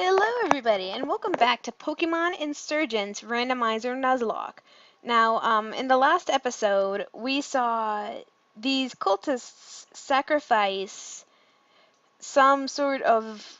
Hello everybody, and welcome back to Pokemon Insurgence Randomizer Nuzlocke. Now, in the last episode, we saw these cultists sacrifice some sort of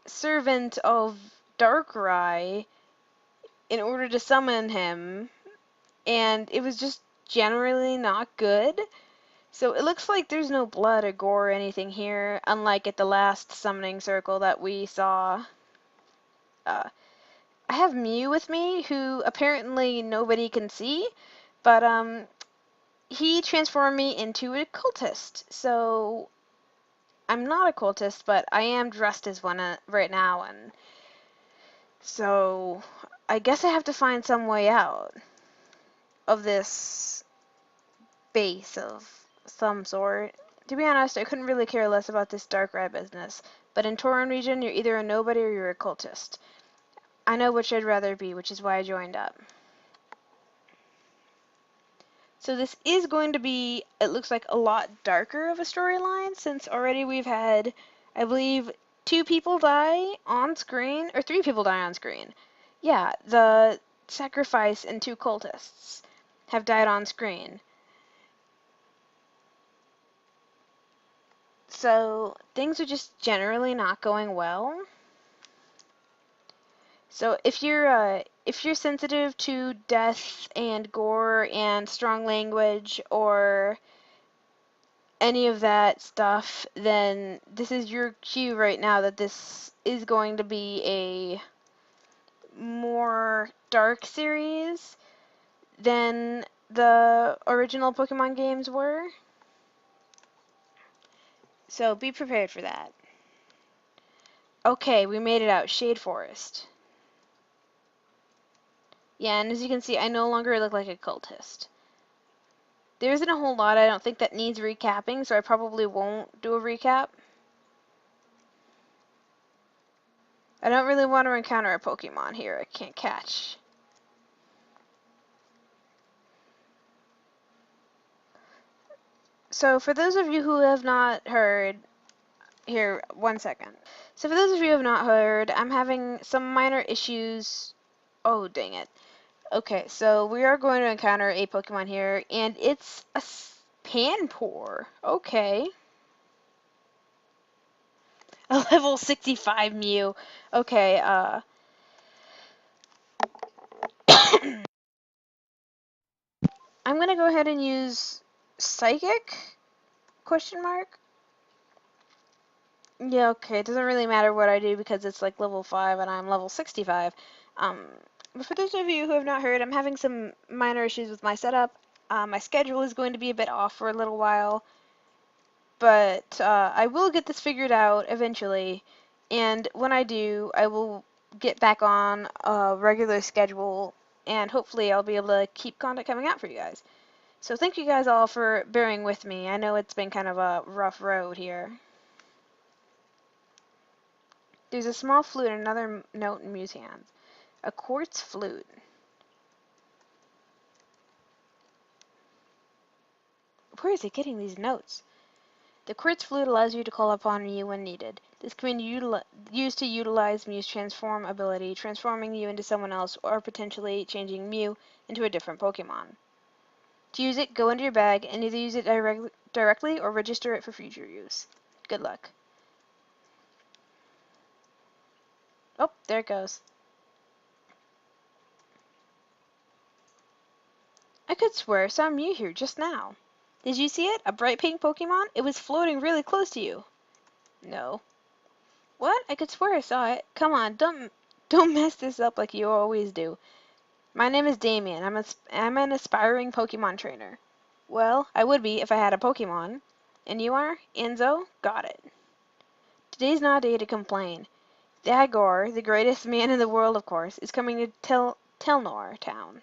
servant of Darkrai in order to summon him, and it was just generally not good. So it looks like there's no blood or gore or anything here, unlike at the last summoning circle that we saw. I have Mew with me, who apparently nobody can see, but he transformed me into a cultist. So I'm not a cultist, but I am dressed as one right now, and so I guess I have to find some way out of this base of some sort. To be honest, I couldn't really care less about this Darkrai business, but in Tauren region, you're either a nobody or you're a cultist. I know which I'd rather be, which is why I joined up. So this is going to be, it looks like, a lot darker of a storyline, since already we've had, I believe, 2 people die on screen, or 3 people die on screen. Yeah, the sacrifice and 2 cultists have died on screen. So things are just generally not going well. So if you're sensitive to death and gore and strong language or any of that stuff, then this is your cue right now that this is going to be a more dark series than the original Pokemon games were. So be prepared for that. Okay, we made it out. Shade Forest. Yeah, and as you can see, I no longer look like a cultist. There isn't a whole lot I don't think that needs recapping, so I probably won't do a recap. I don't really want to encounter a Pokemon here I can't catch. So for those of you who have not heard, here, 1 second. So for those of you who have not heard, I'm having some minor issues. Oh, dang it. Okay, so we are going to encounter a Pokemon here, and it's a Panpour. Okay. A level 65 Mew. Okay, I'm gonna go ahead and use Psychic? Question mark? Yeah, okay, it doesn't really matter what I do because it's like level 5 and I'm level 65. But for those of you who have not heard, I'm having some minor issues with my setup. My schedule is going to be a bit off for a little while, but I will get this figured out eventually, and when I do, I will get back on a regular schedule, and hopefully I'll be able to keep content coming out for you guys. So thank you guys all for bearing with me. I know it's been kind of a rough road here. There's a small flute and another note in Mew's hands. A quartz flute. Where is it getting these notes? The quartz flute allows you to call upon Mew when needed. This can be used to utilize Mew's transform ability, transforming you into someone else or potentially changing Mew into a different Pokemon. To use it, go into your bag and either use it directly or register it for future use. Good luck. Oh, there it goes. I could swear I saw Mew here just now. Did you see it? A bright pink Pokemon? It was floating really close to you. No. What? I could swear I saw it. Come on, don't mess this up like you always do. My name is Damien. I'm an aspiring Pokemon trainer. Well, I would be if I had a Pokemon. And you are? Enzo? Got it. Today's not a day to complain. The Gore, the greatest man in the world, of course, is coming to Telnor town.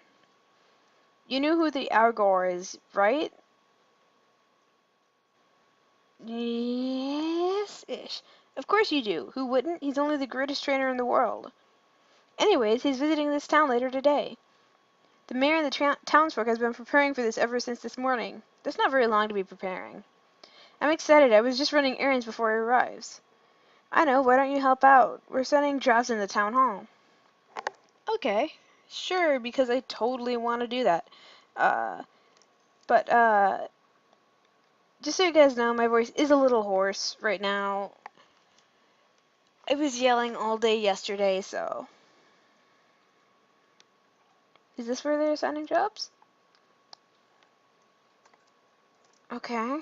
You knew who the Gore is, right? Yes-ish. Of course you do. Who wouldn't? He's only the greatest trainer in the world. Anyways, he's visiting this town later today. The mayor and the townsfolk has been preparing for this ever since this morning. That's not very long to be preparing. I'm excited. I was just running errands before he arrives. I know, why don't you help out? We're sending jobs in the town hall. Okay, sure, because I totally want to do that. Uh, but just so you guys know, my voice is a little hoarse right now. I was yelling all day yesterday, so. Is this where they're assigning jobs? Okay.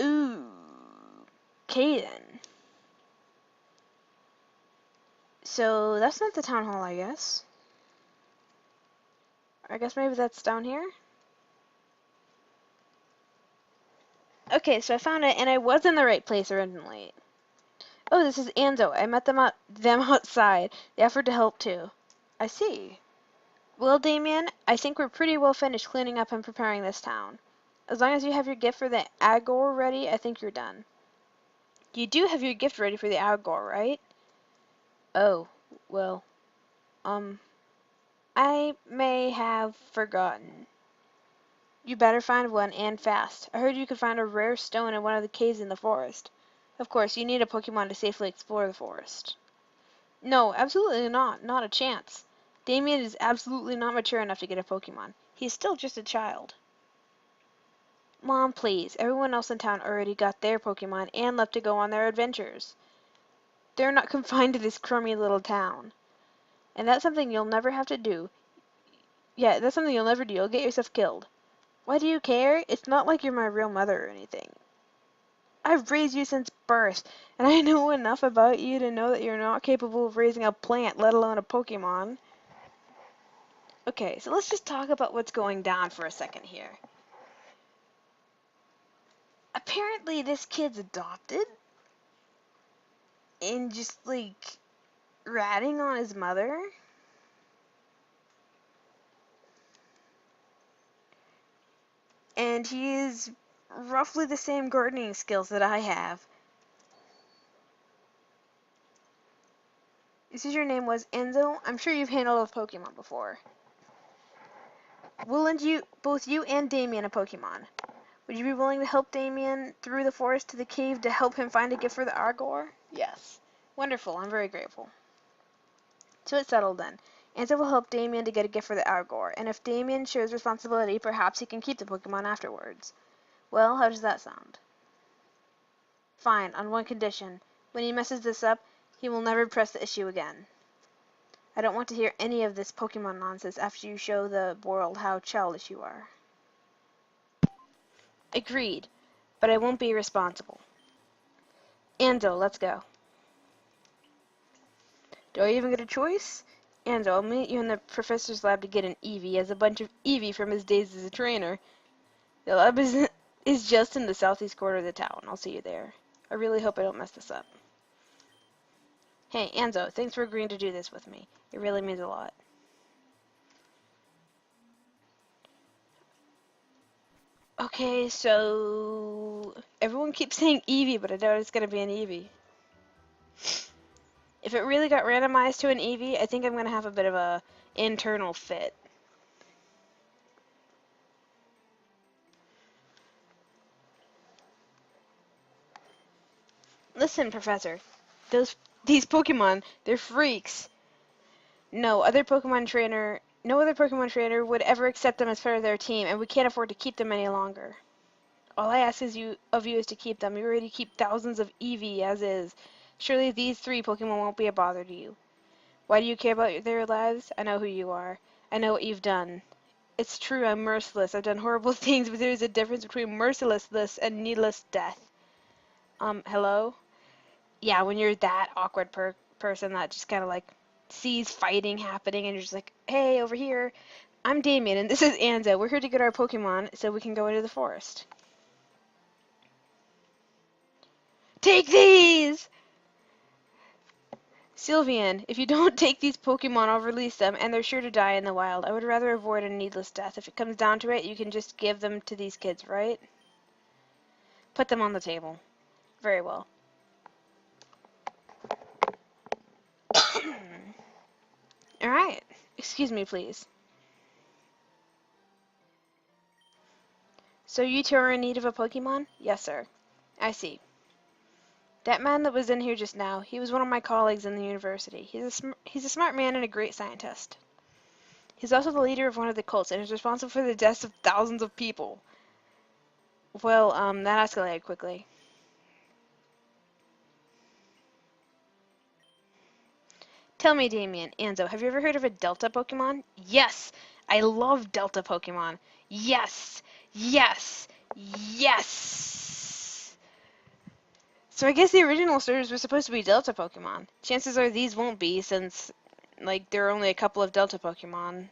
Ooh. Okay then. So that's not the town hall, I guess. I guess maybe that's down here. Okay, so I found it, and I was in the right place originally. Oh, this is Anzo. I met them outside. They offered to help too. I see. Well, Damien, I think we're pretty well finished cleaning up and preparing this town. As long as you have your gift for the Agor ready, I think you're done. You do have your gift ready for the Agor, right? Oh, well, I may have forgotten. You better find one, and fast. I heard you could find a rare stone in one of the caves in the forest. Of course, you need a Pokemon to safely explore the forest. No, absolutely not. Not a chance. Damien is absolutely not mature enough to get a Pokemon. He's still just a child. Mom, please. Everyone else in town already got their Pokemon and left to go on their adventures. They're not confined to this crummy little town. And that's something you'll never have to do. Yeah, that's something you'll never do. You'll get yourself killed. Why do you care? It's not like you're my real mother or anything. I've raised you since birth, and I know enough about you to know that you're not capable of raising a plant, let alone a Pokemon. Okay, so let's just talk about what's going down for a second here. Apparently this kid's adopted, and just, like, ratting on his mother. And he is roughly the same gardening skills that I have. You said your name was Enzo? I'm sure you've handled a Pokemon before. We'll lend you, both you and Damien, a Pokemon. Would you be willing to help Damien through the forest to the cave to help him find a gift for the Argor? Yes. Wonderful, I'm very grateful. So it's settled then. Enzo will help Damien to get a gift for the Argor, and if Damien shows responsibility, perhaps he can keep the Pokemon afterwards. Well, how does that sound? Fine, on one condition. When he messes this up, he will never press the issue again. I don't want to hear any of this Pokemon nonsense after you show the world how childish you are. Agreed, but I won't be responsible. Anzo, let's go. Do I even get a choice? Anzo, I'll meet you in the professor's lab to get an Eevee. He has a bunch of Eevee from his days as a trainer. The lab is just in the southeast corner of the town. I'll see you there. I really hope I don't mess this up. Hey, Anzo, thanks for agreeing to do this with me. It really means a lot. Okay, so everyone keeps saying Eevee, but I doubt it's gonna be an Eevee. If it really got randomized to an Eevee, I think I'm gonna have a bit of a internal fit. Listen, Professor, these Pokemon, they're freaks. No other Pokemon trainer would ever accept them as part of their team, and we can't afford to keep them any longer. All I ask of you is to keep them. We already keep thousands of Eevee as is. Surely these three Pokemon won't be a bother to you. Why do you care about their lives? I know who you are. I know what you've done. It's true, I'm merciless. I've done horrible things, but there's a difference between mercilessness and needless death. Hello? Yeah, when you're that awkward person that just kind of like sees fighting happening and you're just like, hey, over here, I'm Damien and this is Anza. We're here to get our Pokemon so we can go into the forest. Take these! Sylvian, if you don't take these Pokemon, I'll release them, and they're sure to die in the wild. I would rather avoid a needless death. If it comes down to it, you can just give them to these kids, right? Put them on the table. Very well. Alright. Excuse me, please. So you two are in need of a Pokemon? Yes, sir. I see. That man that was in here just now, he was one of my colleagues in the university. He's a smart man and a great scientist. He's also the leader of one of the cults and is responsible for the deaths of thousands of people. Well, that escalated quickly. Tell me, Damien, Anzo, have you ever heard of a Delta Pokemon? Yes! I love Delta Pokemon. Yes! Yes! Yes! So I guess the original starters were supposed to be Delta Pokemon. Chances are these won't be, since, like, there are only a couple of Delta Pokemon.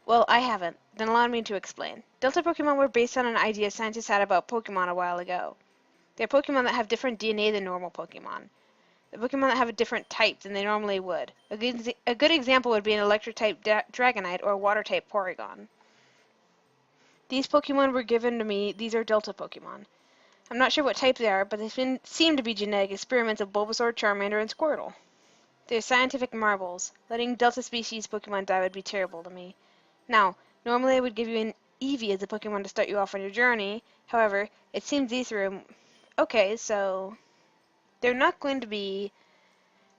Well, I haven't. Then allow me to explain. Delta Pokemon were based on an idea scientists had about Pokemon a while ago. They're Pokemon that have different DNA than normal Pokemon. The Pokemon that have a different type than they normally would. A good example would be an Electric-type Dragonite or a Water-type Porygon. These Pokemon were given to me. These are Delta Pokemon. I'm not sure what type they are, but they seem to be genetic experiments of Bulbasaur, Charmander, and Squirtle. They're scientific marvels. Letting Delta species Pokemon die would be terrible to me. Now, normally I would give you an Eevee as a Pokemon to start you off on your journey. However, it seems these three... Okay, so... They're not going to be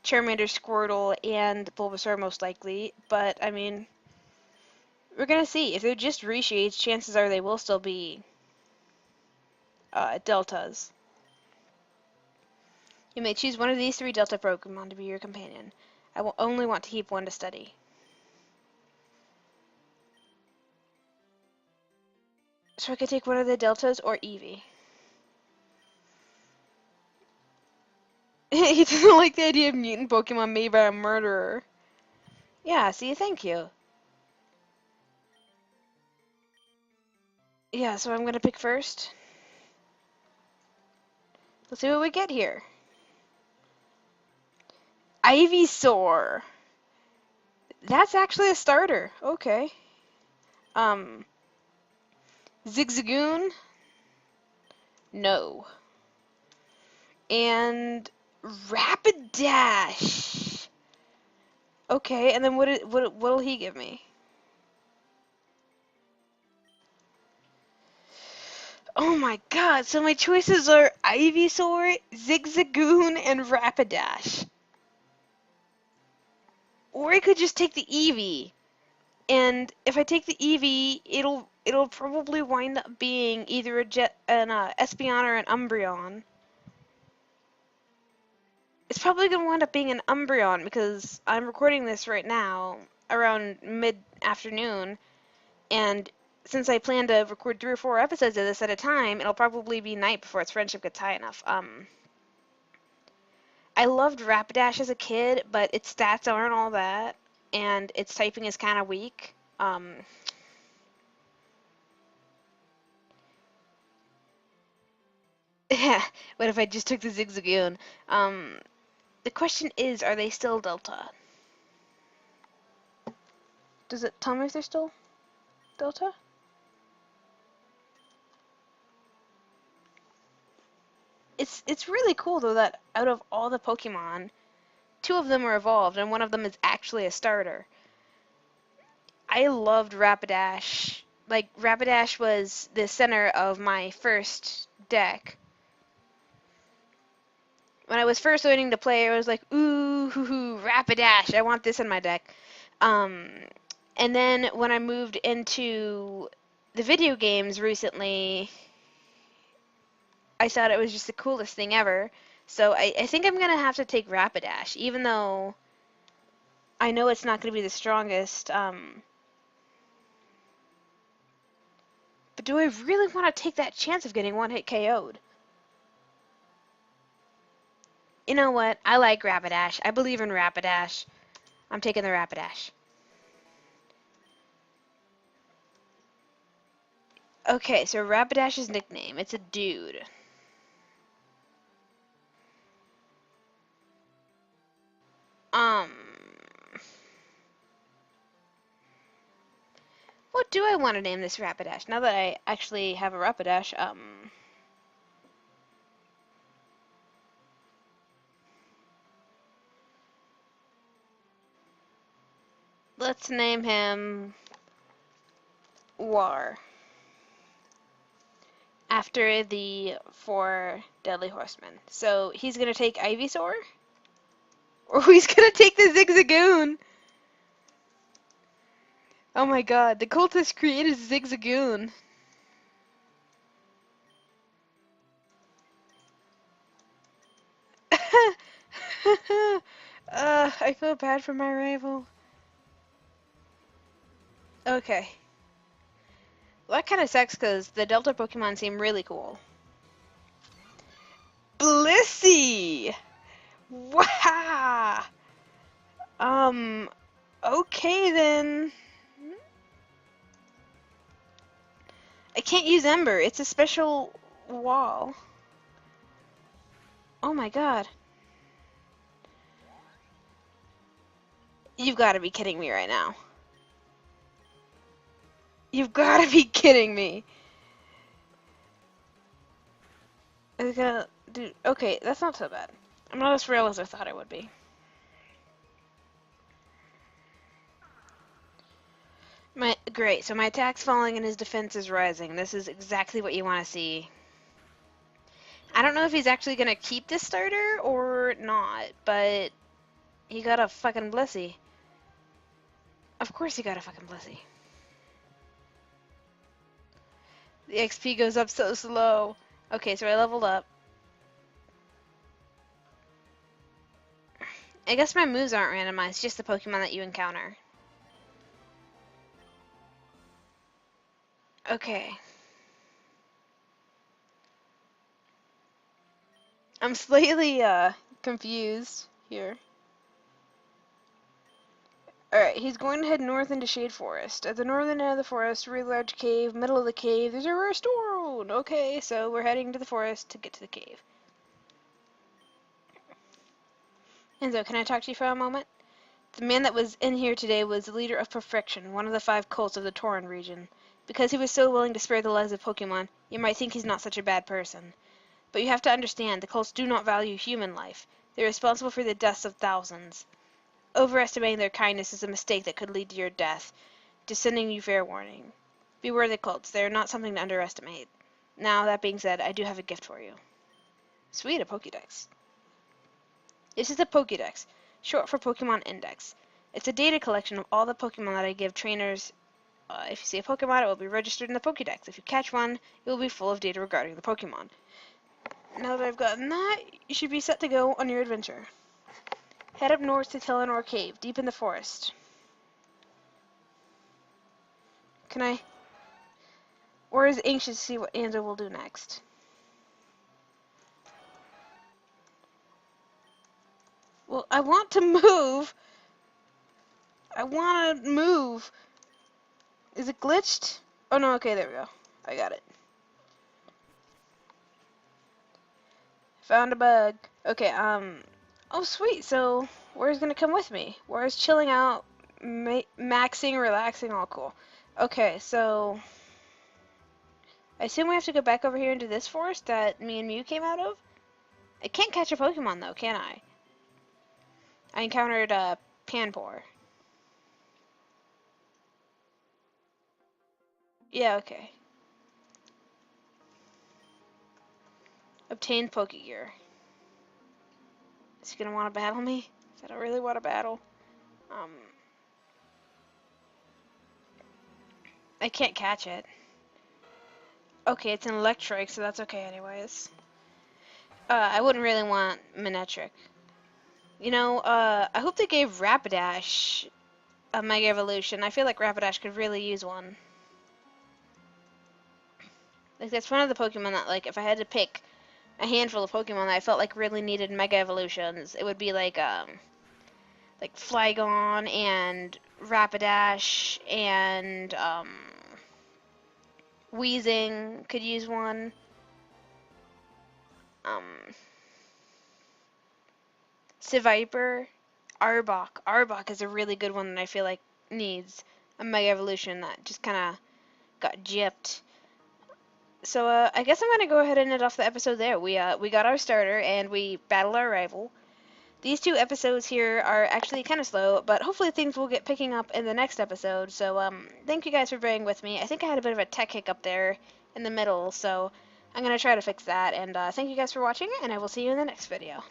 Charmander, Squirtle, and Bulbasaur most likely, but, I mean... We're gonna see. If they're just reshades, chances are they will still be... Deltas. You may choose one of these three Delta Pokemon to be your companion. I will only want to keep one to study. So I could take one of the Deltas or Eevee. He doesn't like the idea of mutant Pokemon made by a murderer. Yeah, see, thank you. Yeah, so I'm gonna pick first. Let's see what we get here. Ivysaur. That's actually a starter. Okay. Zigzagoon? No. And Rapidash. Okay, and then what'll he give me? Oh my god, so my choices are Ivysaur, Zigzagoon, and Rapidash. Or I could just take the Eevee. And if I take the Eevee, it'll probably wind up being either an Espeon or an Umbreon. It's probably going to wind up being an Umbreon because I'm recording this right now around mid-afternoon, and since I plan to record 3 or 4 episodes of this at a time, it'll probably be night before its friendship gets high enough. I loved Rapidash as a kid, but its stats aren't all that, and its typing is kind of weak. What if I just took the Zigzagoon? The question is, are they still Delta? Does it tell me if they're still Delta? It's really cool though that out of all the Pokemon, 2 of them are evolved and one of them is actually a starter. I loved Rapidash. Like, Rapidash was the center of my first deck. When I was first learning to play, I was like, ooh, hoo, hoo, Rapidash, I want this in my deck. And then when I moved into the video games recently, I thought it was just the coolest thing ever. So I think I'm going to have to take Rapidash, even though I know it's not going to be the strongest. But do I really want to take that chance of getting one-hit KO'd? You know what? I like Rapidash. I believe in Rapidash. I'm taking the Rapidash. Okay, so Rapidash's nickname. It's a dude. What do I want to name this Rapidash? Now that I actually have a Rapidash, Let's name him War. After the 4 deadly horsemen. So he's gonna take Ivysaur? Or he's gonna take the Zigzagoon! Oh my god, the cultist created Zigzagoon. I feel bad for my rival. Okay. Well, that kind of sucks because the Delta Pokemon seem really cool. Blissey! Wow! Okay then. I can't use Ember. It's a special wall. Oh my god. You've got to be kidding me right now. You've got to be kidding me. It's gonna do. Okay, that's not so bad. I'm not as real as I thought it would be. Great. So my attack's falling and his defense is rising. This is exactly what you want to see. I don't know if he's actually gonna keep this starter or not, but he got a fucking Blissey. Of course he got a fucking Blissey. The XP goes up so slow. Okay, so I leveled up. I guess my moves aren't randomized, just the Pokemon that you encounter. Okay. I'm slightly, confused here. Alright, he's going to head north into Shade Forest. At the northern end of the forest, a really large cave. Middle of the cave, there's a rare stone! Okay, so we're heading to the forest to get to the cave. Enzo, can I talk to you for a moment? The man that was in here today was the leader of Perfection, one of the 5 cults of the Tauran region. Because he was so willing to spare the lives of Pokemon, you might think he's not such a bad person. But you have to understand, the cults do not value human life. They're responsible for the deaths of thousands. Overestimating their kindness is a mistake that could lead to your death. Just sending you fair warning. Beware the cults, they are not something to underestimate. Now, that being said, I do have a gift for you. Sweet, a Pokédex. This is a Pokédex, short for Pokemon Index. It's a data collection of all the Pokemon that I give trainers. If you see a Pokemon, it will be registered in the Pokédex. If you catch one, it will be full of data regarding the Pokemon. Now that I've gotten that, you should be set to go on your adventure. Head up north to Telenor Cave, deep in the forest. Can I? Or is anxious to see what Anzo will do next. Well, I want to move. I want to move. Is it glitched? Oh no, okay, there we go. I got it. Found a bug. Okay, oh sweet, so War's gonna come with me. War's chilling out, maxing, relaxing, all cool. Okay, so I assume we have to go back over here into this forest that me and Mew came out of? I can't catch a Pokemon though, can I? I encountered a Panpour. Yeah, okay. Obtained Pokegear. Is he gonna want to battle me? I don't really want to battle. I can't catch it. Okay, it's an Electric, so that's okay anyways. I wouldn't really want Manectric. You know, I hope they gave Rapidash a Mega Evolution. I feel like Rapidash could really use one. Like, that's one of the Pokemon that, like, if I had to pick a handful of Pokemon that I felt like really needed Mega Evolutions, it would be like Flygon and Rapidash and, Weezing could use one. Seviper, Arbok. Arbok is a really good one that I feel like needs a Mega Evolution that just kind of got gypped. So I guess I'm gonna go ahead and end off the episode there. We got our starter and we battled our rival. These 2 episodes here are actually kind of slow, but hopefully things will get picking up in the next episode. So, thank you guys for bearing with me. I think I had a bit of a tech hiccup there in the middle, so I'm going to try to fix that. And thank you guys for watching, and I will see you in the next video.